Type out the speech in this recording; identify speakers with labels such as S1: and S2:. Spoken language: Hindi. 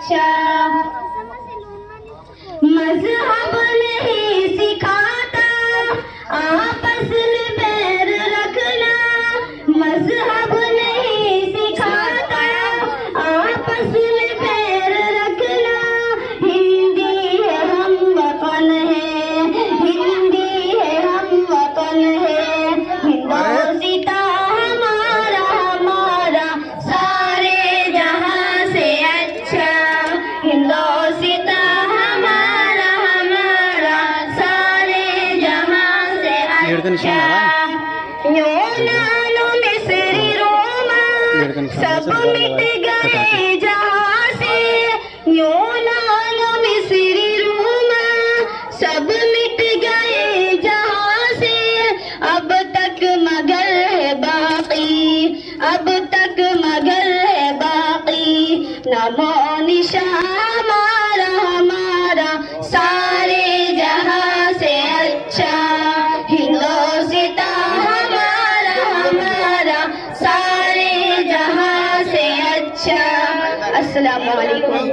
S1: अच्छा। मजहब नहीं सिखाता आपस में बैर रखना, मजहब नहीं सिखाता आपस में बैर रखना। हिंदी है हम वतन है, हिंदी है हम वतन है, हिंदोस्तां हमारा हमारा सारे जहां से अच्छा। हिंदोस्तां हमारा हमारा सारे जहां से अच्छा। यूनानो मिस्री रोमा सब मिट गए जहां से, यूनानो मिस्री रोमा सब मिट गए जहां से। अब तक मगर है बाकी, अब तक मगर है बाकी, नमो निशा हमारा हमारा सारे जहां से अच्छा। हिंदोस्तां हमारा हमारा सारे जहां से अच्छा। अस्सलामु अलैकुम।